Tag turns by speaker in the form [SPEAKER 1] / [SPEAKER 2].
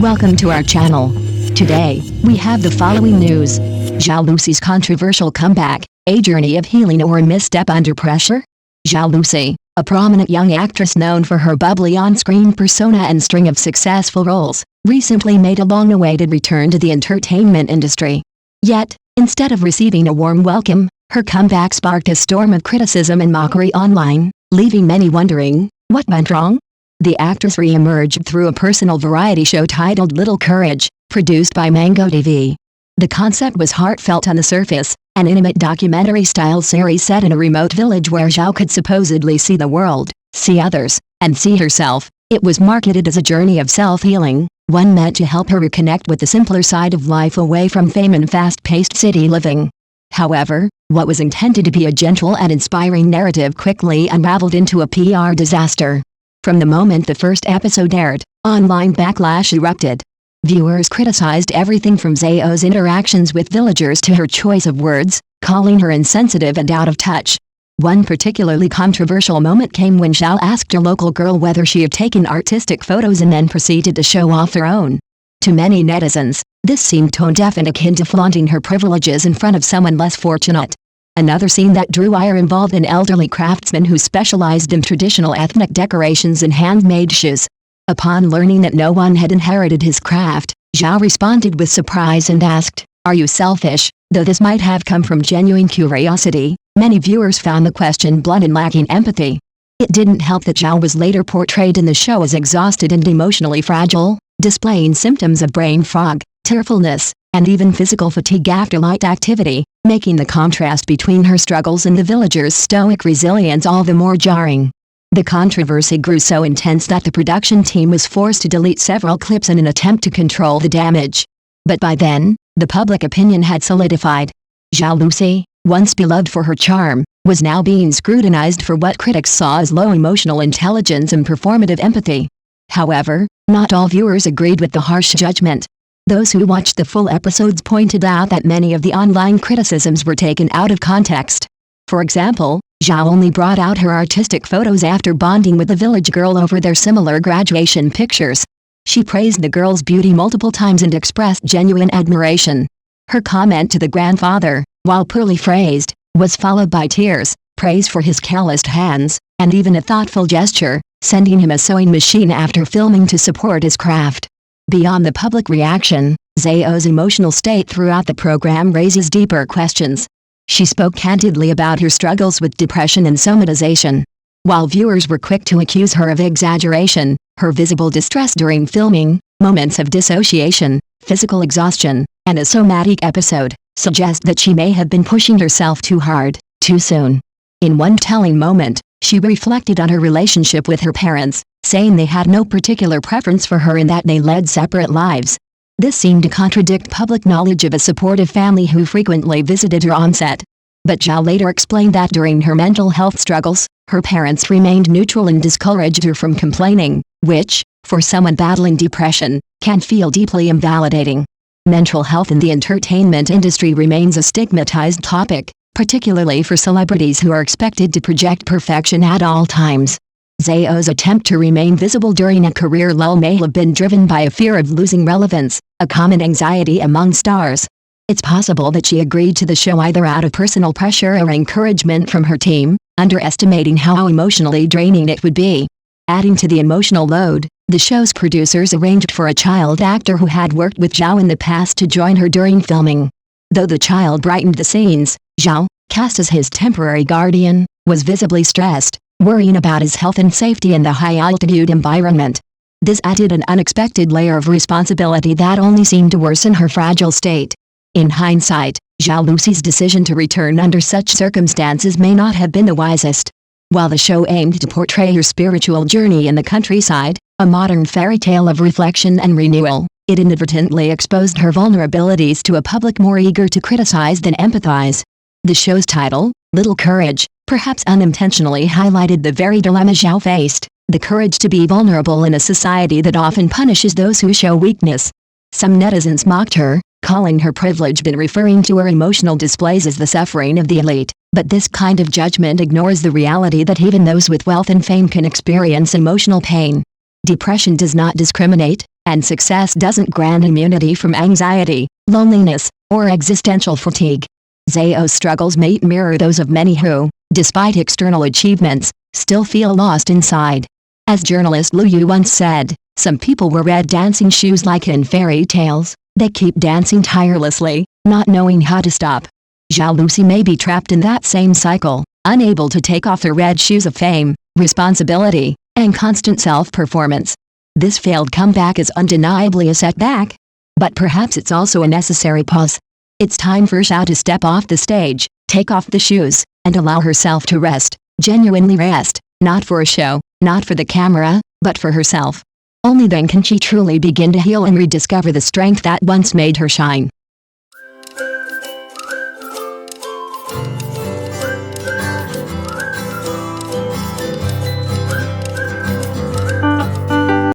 [SPEAKER 1] Welcome to our channel. Today, we have the following news. Zhao Lusi's controversial comeback, a journey of healing or a misstep under pressure? Zhao Lusi, a prominent young actress known for her bubbly on-screen persona and string of successful roles, recently made a long-awaited return to the entertainment industry. Yet, instead of receiving a warm welcome, her comeback sparked a storm of criticism and mockery online, leaving many wondering, what went wrong? The actress re-emerged through a personal variety show titled Little Courage, produced by Mango TV. The concept was heartfelt on the surface, an intimate documentary-style series set in a remote village where Zhao could supposedly see the world, see others, and see herself. It was marketed as a journey of self-healing, one meant to help her reconnect with the simpler side of life away from fame and fast-paced city living. However, what was intended to be a gentle and inspiring narrative quickly unraveled into a PR disaster. From the moment the first episode aired, online backlash erupted. Viewers criticized everything from Zhao's interactions with villagers to her choice of words, calling her insensitive and out of touch. One particularly controversial moment came when Zhao asked a local girl whether she had taken artistic photos and then proceeded to show off her own. To many netizens, this seemed tone-deaf and akin to flaunting her privileges in front of someone less fortunate. Another scene that drew ire involved an elderly craftsman who specialized in traditional ethnic decorations and handmade shoes. Upon learning that no one had inherited his craft, Zhao responded with surprise and asked, "Are you selfish?" Though this might have come from genuine curiosity, many viewers found the question blunt and lacking empathy. It didn't help that Zhao was later portrayed in the show as exhausted and emotionally fragile, displaying symptoms of brain fog, tearfulness, and even physical fatigue after light activity, making the contrast between her struggles and the villagers' stoic resilience all the more jarring. The controversy grew so intense that the production team was forced to delete several clips in an attempt to control the damage. But by then, the public opinion had solidified. Zhao Lusi, once beloved for her charm, was now being scrutinized for what critics saw as low emotional intelligence and performative empathy. However, not all viewers agreed with the harsh judgment. Those who watched the full episodes pointed out that many of the online criticisms were taken out of context. For example, Zhao only brought out her artistic photos after bonding with a village girl over their similar graduation pictures. She praised the girl's beauty multiple times and expressed genuine admiration. Her comment to the grandfather, while poorly phrased, was followed by tears, praise for his calloused hands, and even a thoughtful gesture, sending him a sewing machine after filming to support his craft. Beyond the public reaction, Zhao's emotional state throughout the program raises deeper questions. She spoke candidly about her struggles with depression and somatization. While viewers were quick to accuse her of exaggeration, her visible distress during filming, moments of dissociation, physical exhaustion, and a somatic episode, suggest that she may have been pushing herself too hard, too soon. In one telling moment, she reflected on her relationship with her parents, saying they had no particular preference for her and that they led separate lives. This seemed to contradict public knowledge of a supportive family who frequently visited her on set. But Zhao later explained that during her mental health struggles, her parents remained neutral and discouraged her from complaining, which, for someone battling depression, can feel deeply invalidating. Mental health in the entertainment industry remains a stigmatized topic, particularly for celebrities who are expected to project perfection at all times. Zhao's attempt to remain visible during a career lull may have been driven by a fear of losing relevance, a common anxiety among stars. It's possible that she agreed to the show either out of personal pressure or encouragement from her team, underestimating how emotionally draining it would be. Adding to the emotional load, the show's producers arranged for a child actor who had worked with Zhao in the past to join her during filming. Though the child brightened the scenes, Zhao, cast as his temporary guardian, was visibly stressed, worrying about his health and safety in the high-altitude environment. This added an unexpected layer of responsibility that only seemed to worsen her fragile state. In hindsight, Zhao Lusi's decision to return under such circumstances may not have been the wisest. While the show aimed to portray her spiritual journey in the countryside, a modern fairy tale of reflection and renewal, it inadvertently exposed her vulnerabilities to a public more eager to criticize than empathize. The show's title, Little Courage, perhaps unintentionally highlighted the very dilemma Zhao faced, the courage to be vulnerable in a society that often punishes those who show weakness. Some netizens mocked her, calling her privileged and referring to her emotional displays as the suffering of the elite, but this kind of judgment ignores the reality that even those with wealth and fame can experience emotional pain. Depression does not discriminate, And success doesn't grant immunity from anxiety, loneliness, or existential fatigue. Zhao's struggles may mirror those of many who, despite external achievements, still feel lost inside. As journalist Lu Yu once said, some people wear red dancing shoes like in fairy tales. They keep dancing tirelessly, not knowing how to stop. Zhao Lusi may be trapped in that same cycle, unable to take off the red shoes of fame, responsibility, and constant self-performance. This failed comeback is undeniably a setback. But perhaps it's also a necessary pause. It's time for Zhao to step off the stage, take off the shoes, and allow herself to rest, genuinely rest, not for a show, not for the camera, but for herself. Only then can she truly begin to heal and rediscover the strength that once made her shine.